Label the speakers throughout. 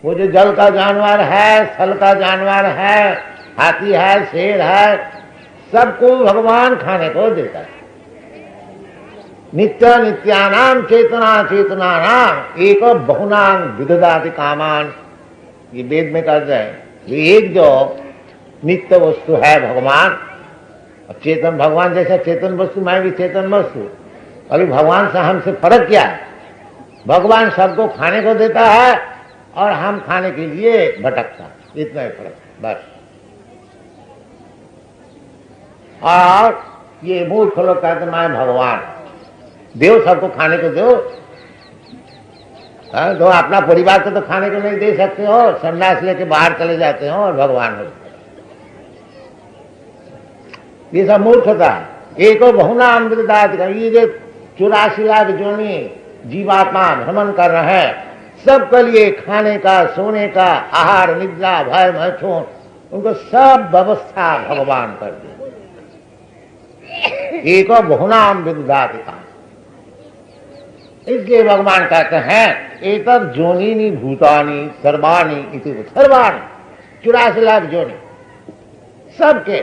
Speaker 1: वो जो जल का जानवर है, स्थल का जानवर है, हाथी है, शेर है, सबको भगवान खाने को देता है। नित्य नित्यानाम चेतना चेतनानाम एक बहुनाम विदधाति कामान, ये वेद में कहते हैं। ये एक जो नित्य वस्तु है भगवान, चेतन भगवान जैसा चेतन वस्तु, मैं भी चेतन वस्तु। अभी भगवान से हमसे फर्क क्या है? भगवान सबको खाने को देता है और हम खाने के लिए भटकता, इतना ही फर्क बस। और ये मूर्ख लोग कहते मैं भगवान, देव सबको खाने को दो। तो अपना परिवार को तो खाने को नहीं दे सकते हो, संन्यास लेके बाहर चले जाते हो और भगवान हो। ये सब मूर्खता है। एको बहुनाम विदधाति, ये जो 84 लाख जोनी जीवात्मा भ्रमण कर रहे हैं, सबके लिए खाने का, सोने का, आहार, निद्रा, भय, मैथुन, उनको सब व्यवस्था भगवान कर दी। एको बहुनाम विदधाति का, इसलिए भगवान कहते हैं एतद् जोनिनी भूतानि सर्वाणि इति, सर्वाणि 84 लाख जोनी, सबके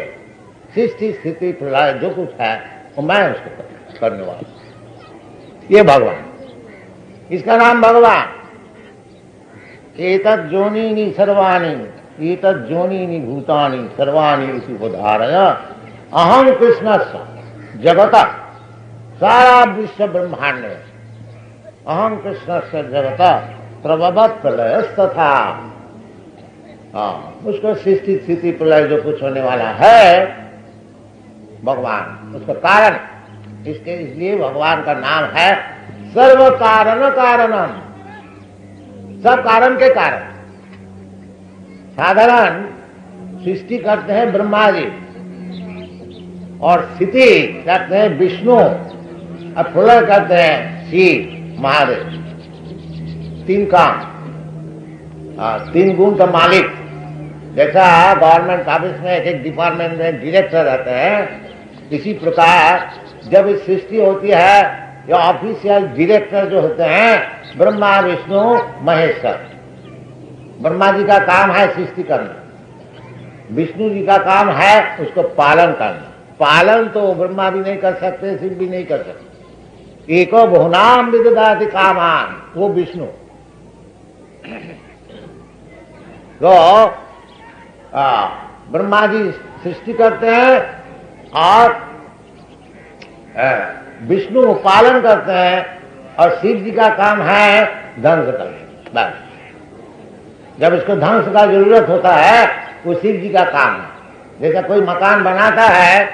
Speaker 1: सृष्टि स्थिति प्रलय जो कुछ है वो मैं उसको करने वाला, ये भगवान, इसका नाम भगवान। एतद् जोनिनी सर्वाणि, एतद् जोनिनी भूतानि सर्वाणि इति उदाहरण अहम कृष्णस्य जगतः, सारा विश्व ब्रह्मांड में अहम कृष्णस्य जगतः प्रभवत् प्रलयस्तथा, उसको सृष्टि स्थिति प्रलय जो कुछ होने वाला है भगवान, उसका कारण, इसके इसलिए भगवान का नाम है सर्व कारण कारणम, सब कारण के कारण। साधारण सृष्टि करते हैं ब्रह्मा जी और स्थिति करते हैं विष्णु और प्रलय करते हैं शिव महादेव। तीन काम, तीन गुण का मालिक। जैसा गवर्नमेंट ऑफिस में एक एक डिपार्टमेंट में डायरेक्टर रहते हैं, इसी प्रकार जब इस सृष्टि होती है, जो ऑफिशियल डायरेक्टर जो होते हैं ब्रह्मा विष्णु महेश्वर। ब्रह्मा जी का काम है सृष्टि करना, विष्णु जी का काम है उसको पालन करना। पालन तो ब्रह्मा भी नहीं कर सकते, शिव भी नहीं कर सकते। एको बहुनाम विदधाति कामान, वो विष्णु। तो ब्रह्मा जी सृष्टि करते हैं और विष्णु पालन करते हैं, और शिव जी का काम है ध्वंस करना। बस जब इसको ध्वंस का जरूरत होता है वो शिव जी का काम है। जैसा कोई मकान बनाता है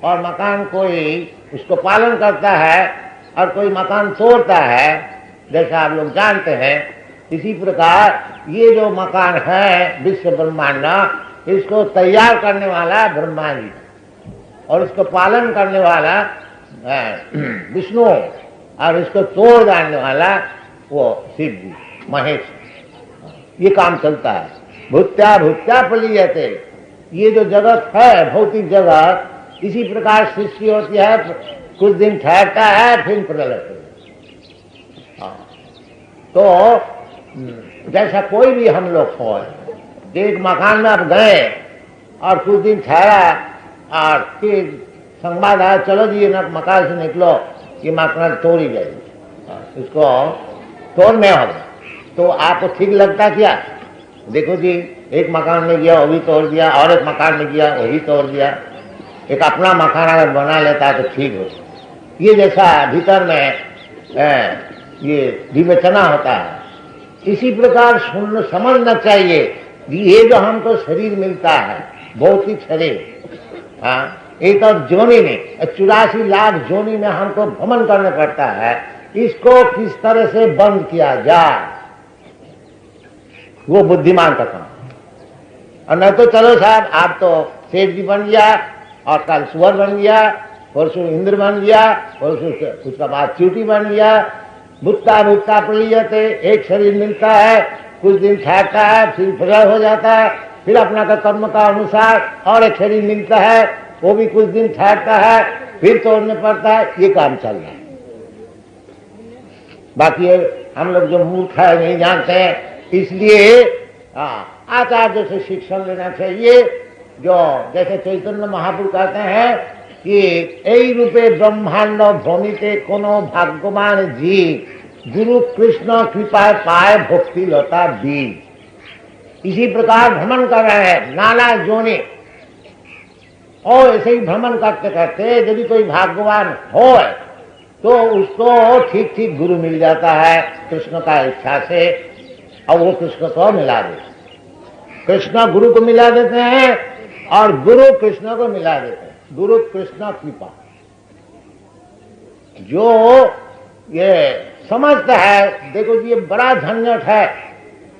Speaker 1: और मकान कोई उसको पालन करता है और कोई मकान तोड़ता है, जैसा आप लोग जानते हैं, इसी प्रकार ये जो मकान है विश्व ब्रह्मांड, इसको तैयार करने वाला ब्रह्मा जी और इसको पालन करने वाला विष्णु और इसको तोड़ डालने वाला वो शिव जी महेश। ये काम चलता है। भूत्या भूत्या पलीयते, ये जो जगत है भौतिक जगत, इसी प्रकार सृष्टि होती है, कुछ दिन ठहरता है फिर प्रलय। तो जैसा कोई भी हम लोग हो, एक मकान में आप गए और कुछ दिन ठहरा और फिर संवाद आया चलो जी ना मकान से निकलो, ये मकान तोड़ ही गए, इसको तोड़ने होगा, तो आपको ठीक लगता क्या? देखो जी एक मकान में गया वो भी तोड़ दिया, और एक मकान में गया वो भी तोड़ दिया। एक अपना मकान अगर बना लेता है तो ठीक हो। ये जैसा भीतर में ये विवेचना होता है, इसी प्रकार समझना चाहिए ये जो हमको शरीर मिलता है भौतिक शरीर, एक और जोनी में 84 लाख जोनी में हमको भ्रमण करना पड़ता है, इसको किस तरह से बंद किया जाए वो बुद्धिमान का काम। और नहीं तो चलो साहब आप तो सेठ जी बन गया और कल सुअर बन गया, परसों इंद्र बन गया, परसों उसका बाद चींटी बन गया। भुट्टा भुट्टा प्रलियते, एक शरीर मिलता है, कुछ दिन ठहरता है, फिर प्रलय हो जाता है, फिर अपना का कर्म का अनुसार और एक शरीर मिलता है, वो भी कुछ दिन ठहरता है, फिर तोड़ने पड़ता है। ये काम चल रहा है। बाकी हम लोग जो मूर्ख है नहीं जानते हैं, इसलिए आचार्य से शिक्षण लेना चाहिए। जो जैसे चैतन्य महाप्रभु कहते हैं कि এই रूपे ब्रह्मांड भ्रमिते कोनो भाग्यवान जीव गुरु कृष्ण कृपा पाए भक्ति लता बीज। इसी प्रकार भ्रमण कर रहे हैं नाना जोने, और ऐसे ही भ्रमण करते करते यदि कोई भाग्यवान हो तो उसको ठीक ठीक गुरु मिल जाता है कृष्ण का इच्छा से, और वो कृष्ण को मिला देते। कृष्ण गुरु को मिला देते हैं और गुरु कृष्ण को मिला देते हैं। गुरु कृष्ण कृपा। जो ये समझता है, देखो जी ये बड़ा झंझट है,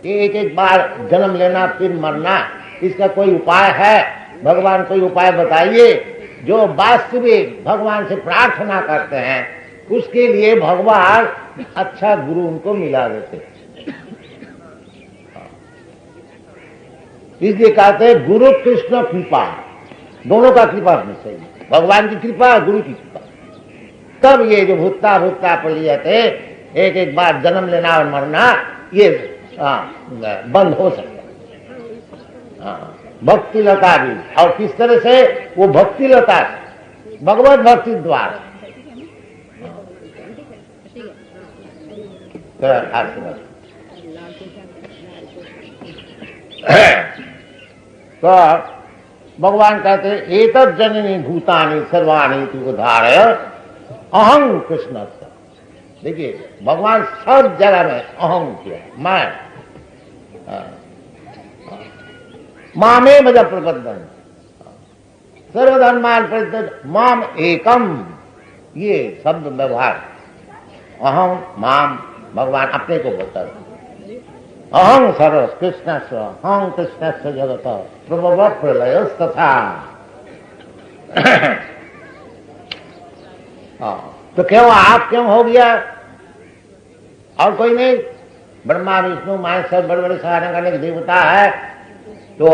Speaker 1: एक एक बार जन्म लेना फिर मरना, इसका कोई उपाय है? भगवान कोई उपाय बताइए। जो वास्तविक भगवान से प्रार्थना करते हैं उसके लिए भगवान अच्छा गुरु उनको मिला देते। इसलिए कहते हैं गुरु कृष्ण कृपा, दोनों का कृपा होनी चाहिए, भगवान की कृपा गुरु की कृपा। तब ये जो भूतता भूतता पड़ जाते एक एक बार जन्म लेना और मरना ये बंद हो सकता। भक्ति लता भी, और किस तरह से? वो भक्ति लता भगवत भक्ति द्वारा। तो भगवान कहते हैं एतत् जननी भूतानि सर्वाणि तु उद्धारय अहं कृष्ण। देखिए भगवान सब जगह में अहं किया, मैं मामे मज प्रबद्धन सर्वधर्मान परित्यज माम एकम, ये शब्द व्यवहार अहम माम भगवान अपने को बता। अहं सर्व कृष्णस्य अहं कृष्णस्य जगत प्रभव प्रलय तथा। तो क्यों आप क्यों हो गया और कोई नहीं? ब्रह्मा विष्णु महेश सब बड़े बड़े सहारा करने के देवता है, तो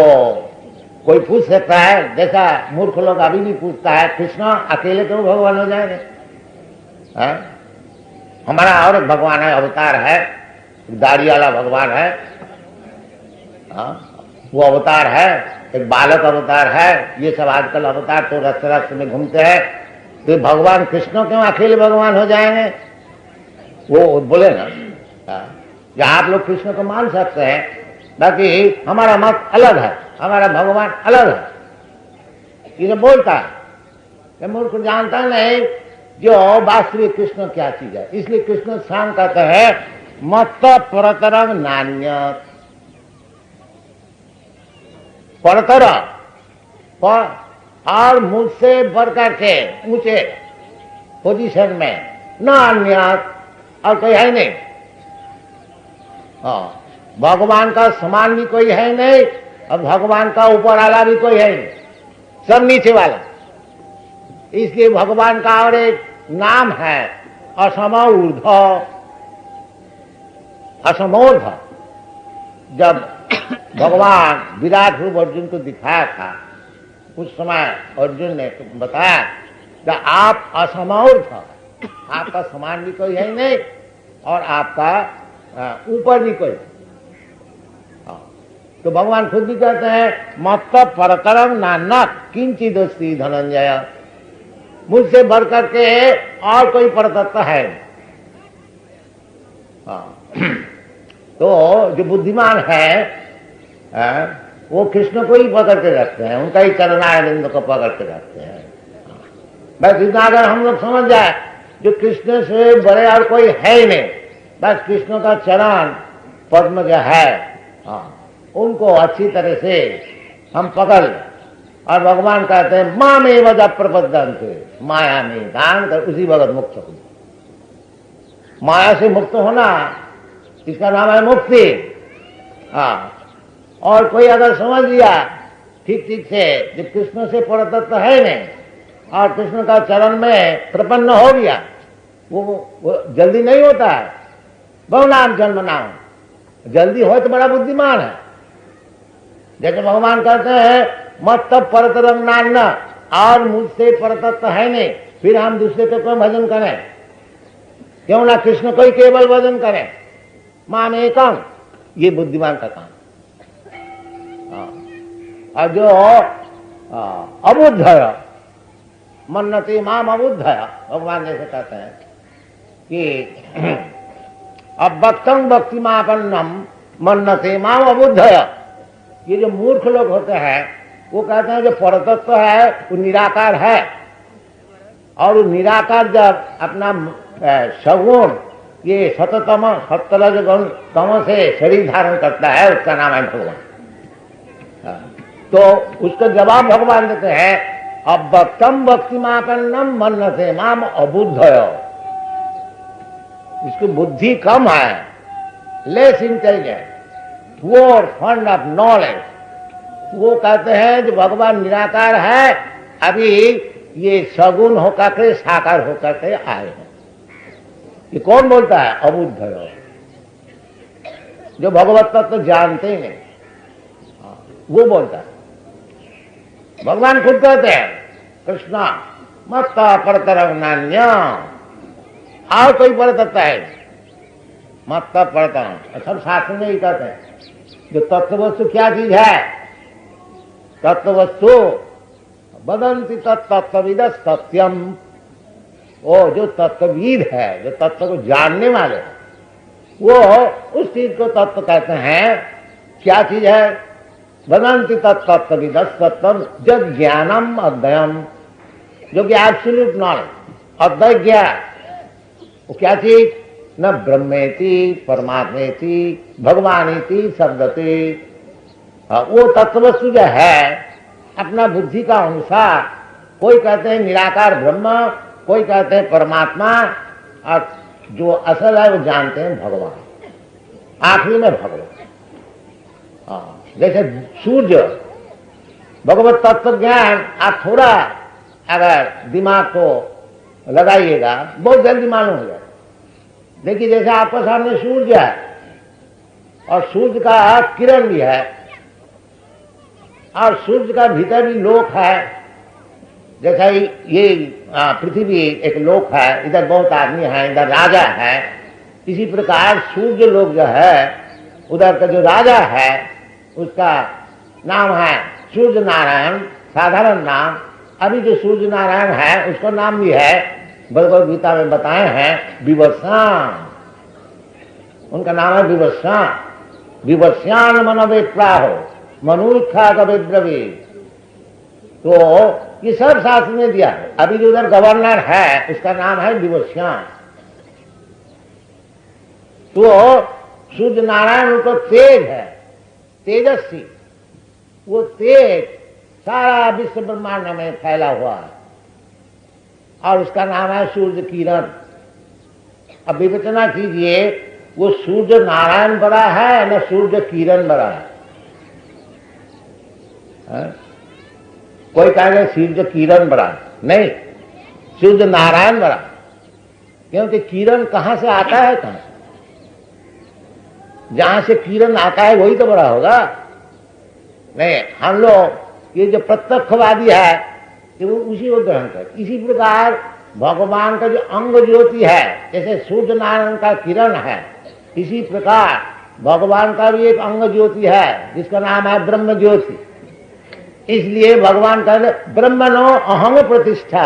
Speaker 1: कोई पूछ सकता है, जैसा मूर्ख लोग अभी भी पूछता है कृष्ण अकेले तो भगवान हो जाएंगे? हमारा और एक भगवान है, अवतार है, दाढ़ी वाला भगवान है, वो अवतार है, एक बालक अवतार है, ये सब आजकल अवतार तो रस्त रस्त में घूमते हैं। तो भगवान कृष्ण क्यों अकेले भगवान हो जाएंगे? वो बोले ना, जो आप लोग कृष्ण को मान सकते हैं, बाकी हमारा मत अलग है, हमारा भगवान अलग है। ये बोलता है, मूर्ख जानता नहीं जो वास्तविक कृष्ण क्या चीज है। इसलिए कृष्ण शाम कहते हैं मत परतरम नान्य, परतर और मुझसे बढ़कर के ऊंचे पोजीशन में न अन्य और कोई है नहीं। भगवान का समान भी कोई है नहीं और भगवान का ऊपर वाला भी कोई है नहीं, सब नीचे वाला। इसलिए भगवान का और एक नाम है असमऊर्ध। असमोर्ध जब भगवान विराट रूप अर्जुन को दिखाया था उस समय अर्जुन ने बताया कि आप असमौर्ध, आपका समान भी कोई है नहीं और आपका ऊपर भी कोई। तो भगवान खुद भी कहते हैं मत परतरम नान्य किंचिदस्ति धनंजय, मुझसे बढ़ करके और कोई परतत्व है। तो जो बुद्धिमान है वो कृष्ण को ही पकड़ के रखते हैं, उनका ही चरणारविंद को पकड़ के रखते हैं। बस इतना अगर हम लोग समझ जाए जो कृष्ण से बड़े और कोई है ही नहीं, बस कृष्ण का चरण पद्म जो है उनको अच्छी तरह से हम पकड़ लें। और भगवान कहते हैं माँ में वजह प्रबद्धन्ते, माया में दान कर उसी वक्त मुक्त हो। माया से मुक्त होना इसका नाम है मुक्ति। और कोई अगर समझ लिया ठीक ठीक से जब कृष्ण से परतत्व है नहीं और कृष्ण का चरण में प्रपन्न हो गया, वो जल्दी नहीं होता है। बहुनाम जन्म नाम, जल्दी हो तो बड़ा बुद्धिमान है। जैसे भगवान कहते हैं मत परतरम नान्य, और मुझसे परतत्व है नहीं, फिर हम दूसरे को क्यों भजन करें? क्यों ना कृष्ण को ही केवल भजन करें। माम एकम, ये बुद्धिमान का काम। और जो अबुद्धय मन्नते माम अबुद्धय, भगवान जैसे कहते हैं कि अवक्तम भक्तिमापन्नम मन्नते माम अबुद्धय। ये जो मूर्ख लोग होते हैं वो कहते हैं जो परतत्व है वो निराकार है, और वो निराकार जब अपना सगुण ये सततम सत्तरजगुण तम से शरीर धारण करता है उसका नाम है भगवान। तो उसका जवाब भगवान देते हैं अवक्तम भक्तिमापन्नम मन्नते माम अबुद्धय। इसकी बुद्धि कम है, less intelligent, poor fund of knowledge. वो कहते हैं जो भगवान निराकार है, अभी ये सगुण होकर के साकार होकर के आए हैं। ये कौन बोलता है? अबुद्धय, जो भगवत तत्व तो जानते ही नहीं, वो बोलता है। भगवान खुद कहते हैं कृष्णा मत्ता परतरं नान्य, और कोई परतत्व है मत्ता परतरं। सब शास्त्र में ही कहते हैं जो तत्ववस्तु क्या चीज है, तत्ववस्तु वदन्ति तत्तत्त्वविद सत्यम। वो जो तत्वविद है, जो तत्व को जानने वाले हैं, वो उस चीज को तत्व कहते हैं। क्या चीज है? वदन्ति तत्तत्त्वविद सत्यम जद ज्ञानम अद्वयम, जो कि एब्सोल्यूट नॉलेज, अद्वैत ज्ञान। वो क्या चीज? न ब्रह्मेति परमात्मेति भगवानीति शब्दति। वो तत्ववस्तु जो है अपना बुद्धि का अनुसार, कोई कहते हैं निराकार ब्रह्म, कोई कहते हैं परमात्मा, और जो असल है वो जानते हैं भगवान। आखिरी में भगवान। जैसे सूर्य, भगवत तत्व ज्ञान आप थोड़ा अगर दिमाग को लगाइएगा बहुत जल्दी मालूम हो जाएगा। देखिए जैसे आपके सामने सूर्य है और सूर्य का किरण भी है, और सूर्य का भीतर भी लोक है। जैसा ये पृथ्वी एक लोक है, इधर बहुत आदमी है, इधर राजा है। इसी प्रकार सूर्य लोक जो है, उधर का जो राजा है उसका नाम है सूर्य नारायण, साधारण नाम। अभी जो सूर्य नारायण है उसका नाम भी है, भगवद गीता में बताए हैं, विवस्वान। उनका नाम है विवस्वान। विवस्वान मनवे प्राहो मनुखा कवि ब्रवी। तो ये सब शास्त्र में दिया है। अभी जो उधर गवर्नर है उसका नाम है विवस्वान। तो सूर्य नारायण उनको तेज है, तेजस्वी। वो तेज सारा विश्व ब्रह्मांड में फैला हुआ है, और उसका नाम है सूर्य किरण। अब विवेचना कीजिए, वो सूर्य नारायण बड़ा है न सूर्य किरण बड़ा है? कोई कहेगा सूर्य किरण बड़ा है, नहीं, सूर्य नारायण बड़ा। क्योंकि किरण कहां से आता है? कहां से? जहां से किरण आता है वही तो बड़ा होगा। नहीं, हम लोग ये जो प्रत्यक्षवादी है वो उसी को ग्रहण कर। इसी प्रकार भगवान का जो अंग ज्योति है, जैसे सूर्य नारायण का किरण है, इसी प्रकार भगवान का भी एक अंग ज्योति है जिसका नाम है ब्रह्म ज्योति। इसलिए भगवान कहते ब्रह्मणो अहम प्रतिष्ठा।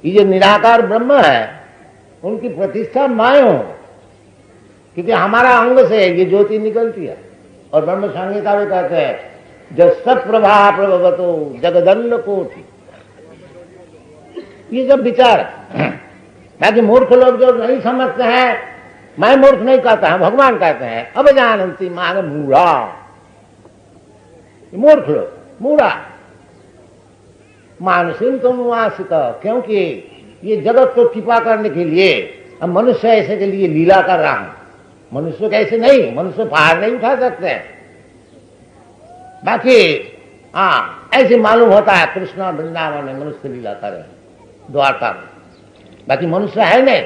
Speaker 1: ये जो निराकार ब्रह्म है उनकी प्रतिष्ठा मैं हूं, क्योंकि हमारा अंग से ये ज्योति निकलती है। और ब्रह्म संहिता में कहते हैं जब सब प्रभा प्रभवतो जगदंड कोटि। ये सब विचार है। बाकी मूर्ख लोग जो नहीं समझते हैं, मैं मूर्ख नहीं कहता है, भगवान कहते हैं अब जानती मांग मूढ़ा। मूर्ख लोग, मूढ़ा मानसिक तुम वासित। क्योंकि ये जगत को कृपा करने के लिए अब मनुष्य ऐसे के लिए लीला कर रहा हूं। मनुष्य कैसे नहीं, मनुष्य पहाड़ नहीं उठा सकते। बाकी ऐसे मालूम होता है कृष्ण वृंदावन में मनुष्य लीला करे, द्वारका में। बाकी मनुष्य है नहीं।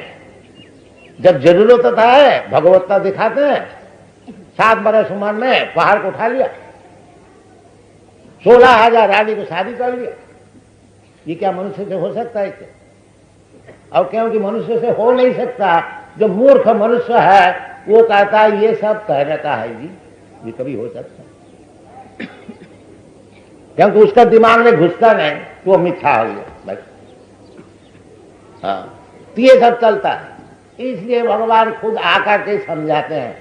Speaker 1: जब जरूरत होता है भगवत्ता दिखाते हैं। 7 बरस उम्र में पहाड़ को उठा लिया, 16,000 रानी को शादी कर लिया। ये क्या मनुष्य से हो सकता है क्या? और क्योंकि मनुष्य से हो नहीं सकता, जो मूर्ख मनुष्य है वो कहता है ये सब कहने का है जी, ये कभी हो सकता है, क्योंकि उसका दिमाग में घुसता नहीं तो वो मिथ्या हो गया भाई। हाँ, तो ये सब चलता है। इसलिए भगवान खुद आकर के समझाते हैं,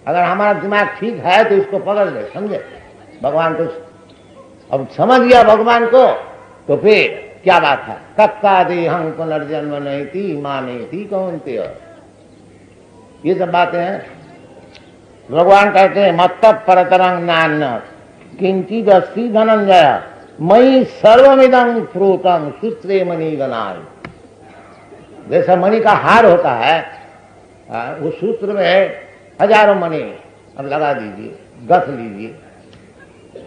Speaker 1: अगर हमारा दिमाग ठीक है तो इसको पकड़ ले, समझे भगवान को। अब समझ गया भगवान को तो फिर क्या बात है, कक्का देहं पुनर्जन्म नहीं थी माँ नहीं थी कौन थे, ये सब बातें हैं। भगवान कहते हैं मत्त परतरंग नान्य किंचित अस्ति धनंजय मयि सर्वमिदं प्रोतम सूत्रे मणि गणाय। जैसा मणि का हार होता है, उस सूत्र में हजारों मणि अब लगा दीजिए, गथ लीजिए।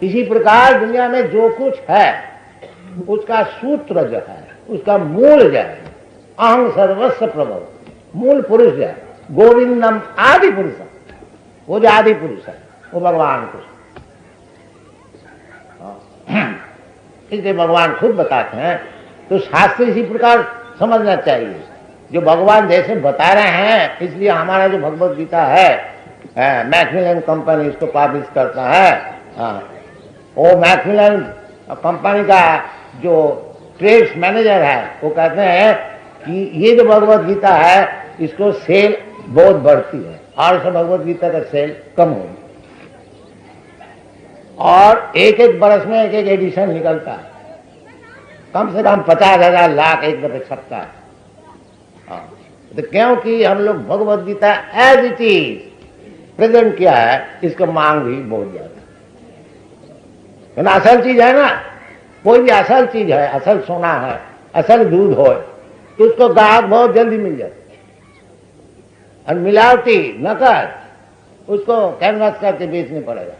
Speaker 1: इसी प्रकार दुनिया में जो कुछ है उसका सूत्र जो है, उसका मूल जो है, अहं सर्वस्व प्रभव, मूल पुरुष जो है गोविंदम आदि पुरुष, वो जो आदि पुरुष है वो भगवान को। इसलिए भगवान खुद बताते हैं, तो शास्त्र इसी प्रकार समझना चाहिए। जो भगवान जैसे बता रहे हैं, इसलिए हमारा जो भगवत गीता है, मैकमिलन कंपनी इसको पब्लिश करता है। वो मैकमिलन कंपनी का जो ट्रेड्स मैनेजर है वो कहते हैं कि ये जो भगवत गीता है इसको सेल बहुत बढ़ती है और सब भगवत गीता का सेल कम हो, और एक एक बरस में एक एक एडिशन निकलता है, कम से कम 50,000 लाख एक दफे छपता है। तो क्योंकि हम लोग Bhagavad Gita as it is present किया है, इसको मांग भी बहुत ज्यादा है ना। असल चीज है ना, कोई भी असल चीज है, असल सोना है, असल दूध हो तो उसको ग्राहक बहुत जल्दी मिल जाता है, और मिलावटी नकल उसको कैनवास करके बेचने पड़ेगा।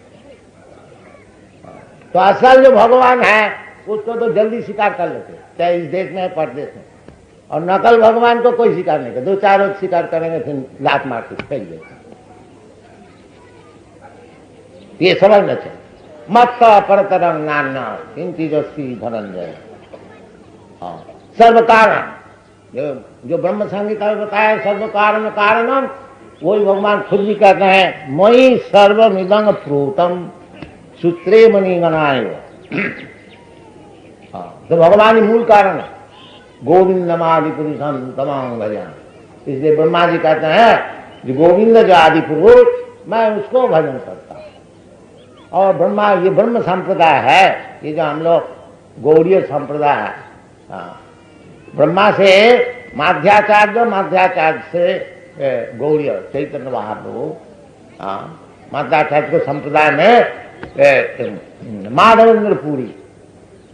Speaker 1: तो असल जो भगवान है उसको तो जल्दी स्वीकार कर लेते, चाहे इस देश में है परदेश में, और नकल भगवान को कोई स्वीकार नहीं करता, 2-4 रोज स्वीकार करेंगे फिर लात मार के फेंक देते। ये समझना चाहिए। मत परतरंग नान्ना किंचित अस्ति धनंजय। हाँ, सर्व कारण जो ब्रह्म संहिता में बताया, सर्व कारण कारणम, वही भगवान खुद भी कहते हैं मयि सर्वमिदं प्रोतम सूत्रे मणि गणाय। तो भगवान ही मूल कारण है, गोविंदम आदि पुरुषम तमाम भजन। इसलिए ब्रह्मा जी कहते हैं जो गोविंद जो आदि पुरुष, मैं उसको भजन करता हूं। और ब्रह्मा, ये ब्रह्म संप्रदाय है, ये जो हम लोग गौड़ीय संप्रदाय है, ब्रह्मा से माध्याचार्य, माध्याचार्य से गौड़ीय चैतन्य महाप्रभु, माध्याचार्य को संप्रदाय में माधवेंद्र पुरी,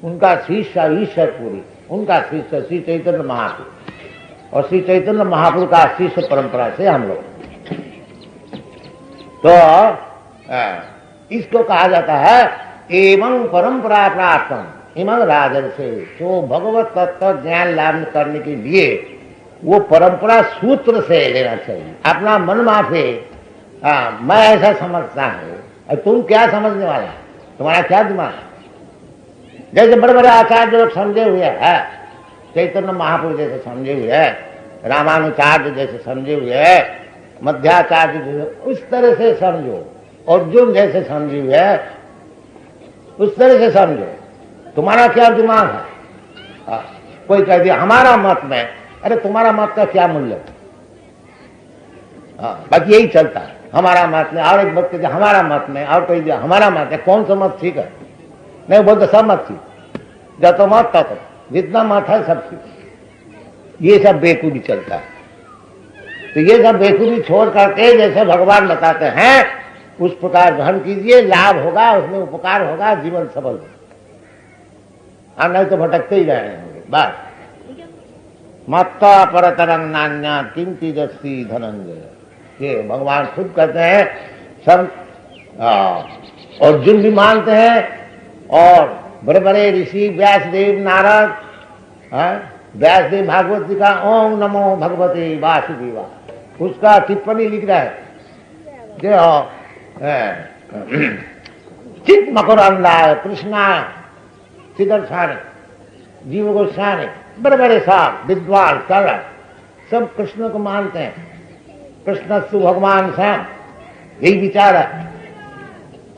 Speaker 1: उनका शिष्य ईश्वर पुरी, उनका शिष्य श्री चैतन्य महाप्रभु, और श्री चैतन्य महाप्रभु का शिष्य परंपरा से हम लोग। तो इसको कहा जाता है एवं परंपरा प्राप्तम इमं राजन से। तो भगवत तत्व ज्ञान लाभ करने के लिए वो परंपरा सूत्र से लेना चाहिए, अपना मन माफे। मैं ऐसा समझता हूं, तुम क्या समझने वाला, तुम्हारा क्या दिमाग। जैसे बड़े बड़े आचार्य लोग समझे हुए हैं, चैतन्य महापुरुष जैसे समझे हुए है, रामानुचार्य जैसे समझे हुए है, मध्याचार्य जैसे, उस तरह से समझो। अर्जुन जैसे समझे हुए है उस तरह से समझो। तुम्हारा क्या दिमाग है। कोई कह दिया हमारा मत में, अरे तुम्हारा मत का क्या मूल्य। बाकी यही चलता है, हमारा मत में, और एक मत कहते हमारा मत में, और कोई दिया हमारा मत है। कौन सा मत ठीक है? नहीं बोलते सब मत ठीक, जब तो मत तक जितना मत है सब ठीक। ये सब बेकूफी चलता है। तो ये सब बेकूफी छोड़ करके जैसे भगवान बताते हैं उस प्रकार ग्रहण कीजिए, लाभ होगा, उसमें उपकार होगा, जीवन सफल होगा। और नहीं तो भटकते ही रहेंगे बस। मत्ता परतरंग नान्या किंचित अस्ति धनंजय। ये भगवान खुद कहते हैं, सब अर्जुन भी मानते हैं, और बड़े बड़े ऋषि व्यासदेव, नारद, व्यासदेव भागवत जी का ओम नमो भगवते वासुदेवा, उसका टिप्पणी लिख रहा है जो चित मकरंदाय कृष्णा सिद्धर्षाने जीव गोस्वामी, बड़े बड़े साहब विद्वान सरल सब कृष्ण को मानते हैं। कृष्णस्तु भगवान श्याम, यही विचार है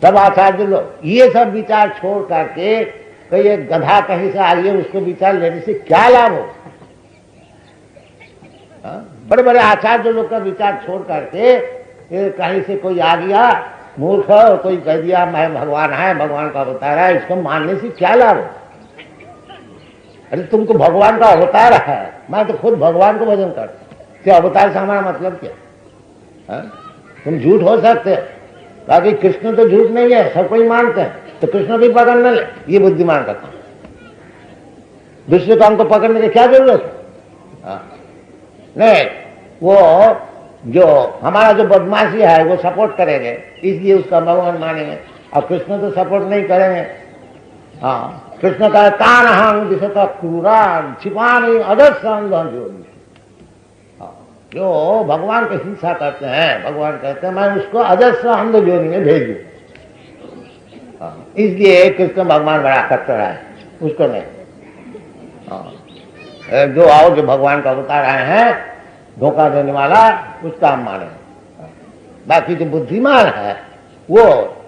Speaker 1: सब आचार्य लोग। ये सब विचार छोड़ करके कोई एक गधा कहीं से आइए उसको विचार लेने से क्या लाभ हो? बड़े बड़े आचार्य लोग का विचार छोड़ करके कहीं से कोई आ गया मूर्ख और कोई कह दिया मैं भगवान है, भगवान का अवतार है, इसको मानने से क्या लाभ हो? अरे तुमको भगवान का अवतार है, मैं तो खुद भगवान को भजन करता हूं, अवतार से हमारा मतलब क्या है? तुम झूठ हो सकते हो, बाकी कृष्ण तो झूठ नहीं है, सब कोई मानते हैं, तो कृष्ण भी पकड़ न ले, ये बुद्धिमान का काम। दूसरे काम को पकड़ने की क्या जरूरत है? नहीं, वो जो हमारा जो बदमाशी है वो सपोर्ट करेंगे, इसलिए उसका भगवान मानेंगे, और कृष्ण तो सपोर्ट नहीं करेंगे। हाँ, कृष्ण का तान हम दिशा क्रूरा छिपाने अदर्शन जो भगवान की हिंसा करते हैं, भगवान कहते हैं मैं उसको अजस्र अंध जोनी में भेजू, इसलिए कृष्ण भगवान बड़ा कट्टर है, उसको नहीं। जो आओ जो भगवान का अवतार आए हैं धोखा देने वाला, उसका हम माने। बाकी जो बुद्धिमान है वो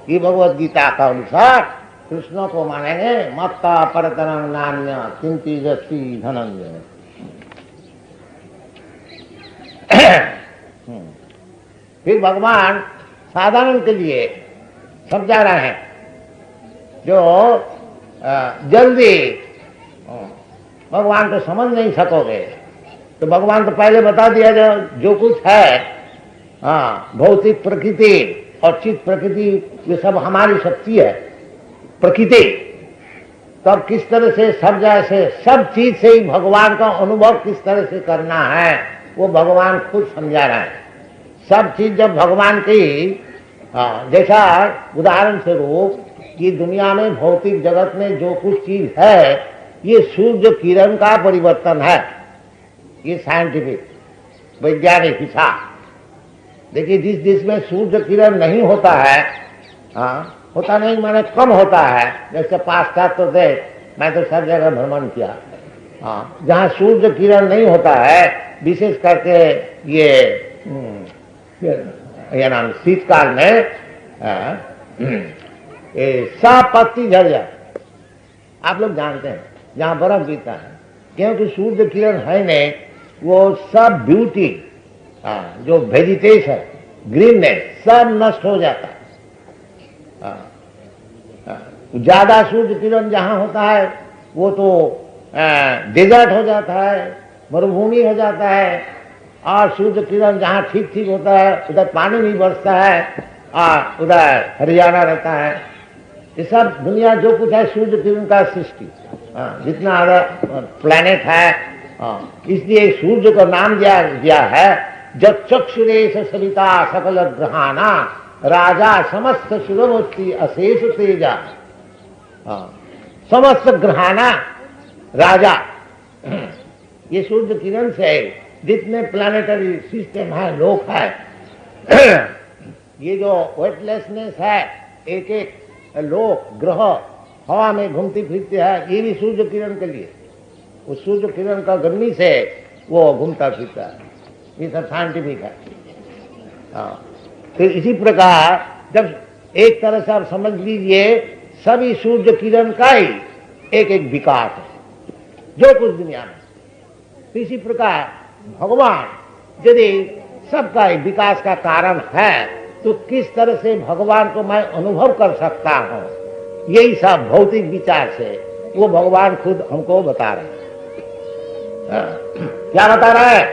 Speaker 1: ये भगवत गीता का अनुसार कृष्ण को मानेंगे। मत्ता परतरंग नान्य किंति जस्ती धनंजय। फिर भगवान साधारण के लिए समझा रहे हैं, जो जल्दी भगवान को समझ नहीं सकोगे, तो भगवान तो पहले बता दिया जो कुछ है, हाँ, भौतिक प्रकृति और चित्त प्रकृति ये सब हमारी शक्ति है प्रकृति। तब किस तरह से सब जैसे सब चीज से ही भगवान का अनुभव किस तरह से करना है वो भगवान खुद समझा रहे हैं। सब चीज जब भगवान की, जैसा उदाहरण स्वरूप कि दुनिया में भौतिक जगत में जो कुछ चीज है ये सूर्य किरण का परिवर्तन है, ये साइंटिफिक वैज्ञानिक हिसाब। देखिए जिस देश में सूर्य किरण नहीं होता है, होता नहीं माने कम होता है, जैसे पाश्चात्य देश, मैं तो सब जगह भ्रमण किया, जहाँ सूर्य किरण नहीं होता है, विशेष करके ये नाम शीतकाल में सब पत्ती झड़ जाए। आप लोग जानते हैं जहाँ बर्फ गिरता है, क्योंकि सूर्य किरण है नहीं, वो सब ब्यूटी जो वेजिटेशन ग्रीननेस सब नष्ट हो जाता है। ज्यादा सूर्य किरण जहाँ होता है वो तो डेजर्ट हो जाता है, मरुभूमि हो जाता है, और सूर्य किरण जहाँ ठीक ठीक होता है उधर पानी भी बरसता है और उधर हरियाणा रहता है। ये सब दुनिया जो कुछ है सूर्य किरण का सृष्टि, जितना प्लैनेट है, इसलिए सूर्य को नाम दिया है जब चक्षुरेश सविता सकल ग्रहाना राजा समस्त शिरोमूर्ति अशेष तेजा। समस्त ग्रहाना राजा, ये सूर्य किरण से जितने प्लानिटरी सिस्टम है, लोक है, ये जो वेटलेसनेस है, एक एक लोक ग्रह हवा में घूमती फिरती है, ये भी सूर्य किरण के लिए, उस सूर्य किरण का गर्मी से वो घूमता फिरता है। ये सब साइंटिफिक है। फिर इसी प्रकार जब एक तरह से आप समझ लीजिए सभी सूर्य किरण का ही एक एक विकास है जो कुछ दुनिया में। तो इसी प्रकार भगवान यदि सबका विकास का कारण है तो किस तरह से भगवान को मैं अनुभव कर सकता हूं, यही सब भौतिक विचार से वो भगवान खुद हमको बता रहे हैं। क्या बता रहा है?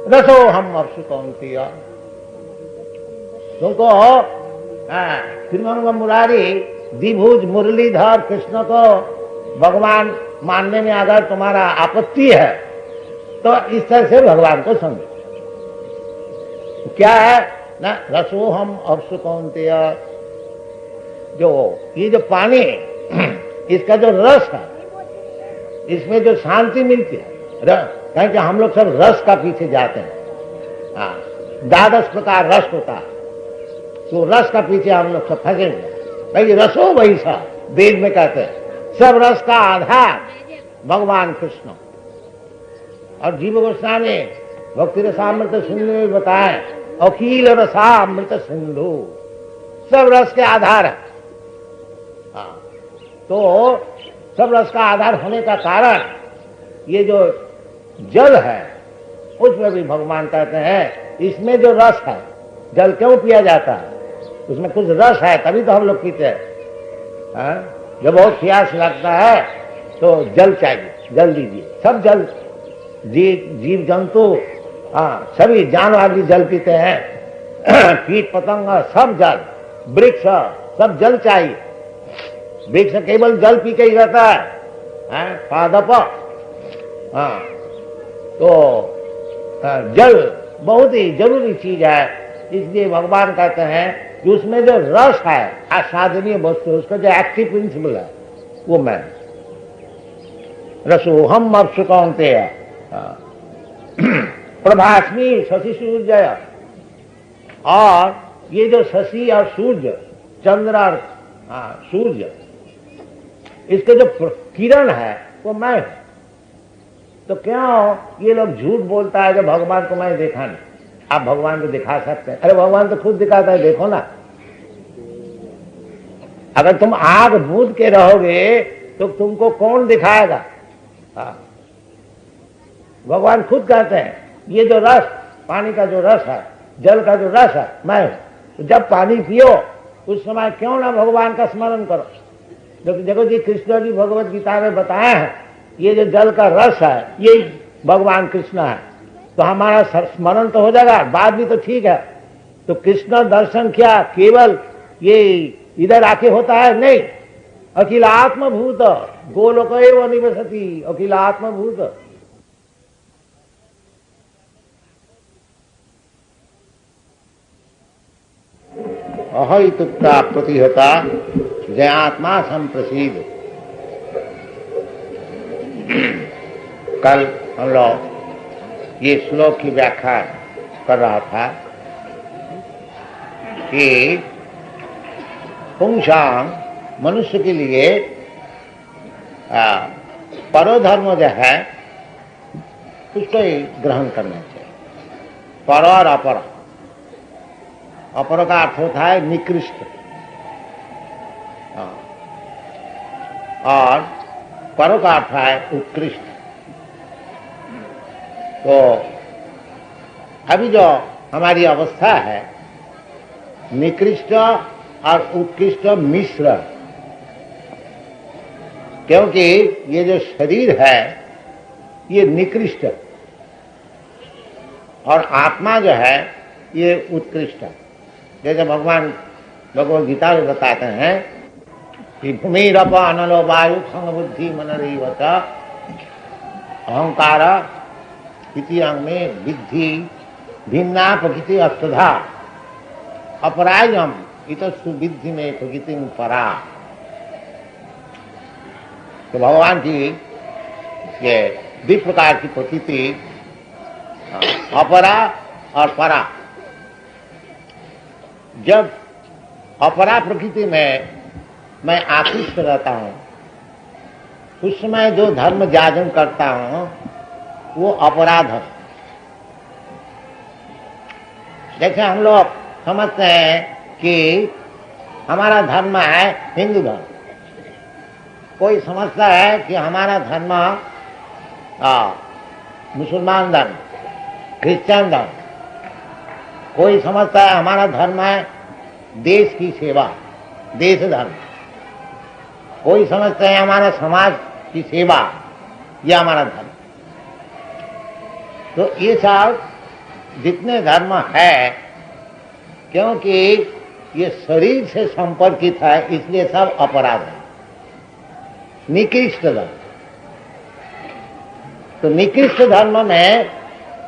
Speaker 1: रसो हम अपसु कौंतेय, तुमको श्रीमंग मुरारी द्विभुज मुरलीधर कृष्ण को भगवान मानने में अगर तुम्हारा आपत्ति है तो इस तरह से भगवान को समझो। क्या है ना, रसो हम अपसु कौंतेय, जो ये जो पानी इसका जो रस है इसमें जो शांति मिलती है, क्योंकि हम लोग सब रस का पीछे जाते हैं। 12 प्रकार रस होता है, तो रस का पीछे हम लोग सब फंसेंगे। भाई रसो वही सा वेद में कहते हैं, सब रस का आधार भगवान कृष्ण। और जीव गोस्वामी भक्ति रसामृत सिंधु में बताए, अखिल रसामृत सिंधु, सब रस के आधार है। हाँ, तो सब रस का आधार होने का कारण ये जो जल है, उसमें भी भगवान कहते हैं इसमें जो रस है, जल क्यों पिया जाता है, उसमें कुछ रस है तभी तो हम लोग पीते हैं। जब बहुत प्यास लगता है तो जल चाहिए, जल दीजिए। सब जल, जीव जंतु, हाँ, सभी जानवर भी जल पीते हैं, कीट पतंग सब जल, वृक्ष सब जल चाहिए। वृक्ष केवल जल पी के ही रहता है, पादप। हाँ, तो जल बहुत ही जरूरी चीज है। इसलिए भगवान कहते हैं कि उसमें जो रस है, आस्वादनीय वस्तु, उसका जो एक्टिव प्रिंसिपल है वो मैं रसोहम अप्सुकौन्ते प्रभास्मी शशि सूर्य। और ये जो शशि और सूर्य, चंद्र और सूर्य, इसके जो किरण है वो मैं हूं। तो क्यों ये लोग झूठ बोलता है कि भगवान को मैं देखा नहीं? आप भगवान को दिखा सकते हैं। अरे भगवान तो खुद दिखाता है, देखो ना। अगर तुम आग बूंद के रहोगे तो तुमको कौन दिखाएगा? भगवान खुद कहते हैं ये जो रस, पानी का जो रस है, जल का जो रस है, मैं हूं। तो जब पानी पियो उस समय क्यों ना भगवान का स्मरण करो। देखो जी, कृष्ण जी भगवत गीता में बताए हैं ये जो जल का रस है ये भगवान कृष्ण है। तो हमारा स्मरण तो हो जाएगा, बात भी तो ठीक है। तो कृष्ण दर्शन क्या केवल ये इधर आके होता है? नहीं, अखिल आत्मभूत गोलोक एव निवसति, अखिल आत्मभूत। अहितुक्ता प्रतिहता जयात्मा संप्रसिद्ध। कल हम लोग ये श्लोक की व्याख्या कर रहा था कि पुंसाम, मनुष्य के लिए परोधर्म जो है उसको ही ग्रहण करना चाहिए। पर और अपर, अपर का अर्थ होता है निकृष्ट, और पर का अर्थ है उत्कृष्ट। तो अभी जो हमारी अवस्था है निकृष्ट और उत्कृष्ट मिश्र, क्योंकि ये जो शरीर है ये निकृष्ट और आत्मा जो है ये उत्कृष्ट है। जैसे भगवान भगवद गीता में बताते हैं कि भूमिरप अनलो वायु संग बुद्धि मनरीवत अहंकार इति अंग में विद्धि भिन्ना प्रकृति अष्टधा अपरायम इतस्तु विद्धि में प्रकृति परा। तो भगवान की ये द्वि प्रकार की प्रकृति, अपरा और परा। जब अपरा प्रकृति में मैं आकृष्ट रहता हूं, उस समय जो धर्म जाजन करता हूं वो अपराध है। जैसे हम लोग समझते हैं कि हमारा धर्म है हिंदू धर्म, कोई समझता है कि हमारा धर्म मुसलमान धर्म, क्रिश्चियन धर्म, कोई समझता है हमारा धर्म है देश की सेवा, देश धर्म, कोई समझता है हमारा समाज की सेवा, यह हमारा धर्म। तो ये सब जितने धर्म है, क्योंकि ये शरीर से संपर्कित है इसलिए सब अपराध है, निकृष्ट धर्म। तो निकृष्ट धर्म में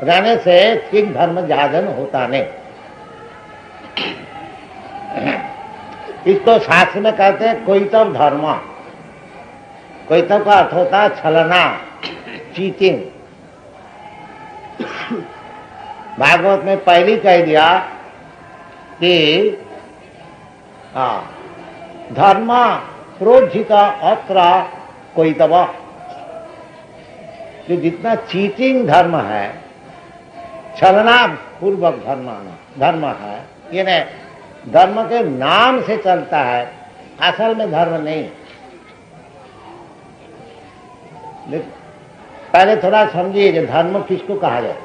Speaker 1: रहने से ठीक धर्म जागरण होता नहीं। इसको शास्त्र में कहते हैं कोइतव धर्म। कोइतव का अर्थ होता है छलना, चीटिंग। भागवत में पहले कह दिया कि धर्म प्रोज्झित अत्र कोइतव। जो जितना चीटिंग धर्म है छलना पूर्वक धर्म है, ये नहीं धर्म के नाम से चलता है, असल में धर्म नहीं। पहले थोड़ा समझिए कि धर्म किसको कहा जाए।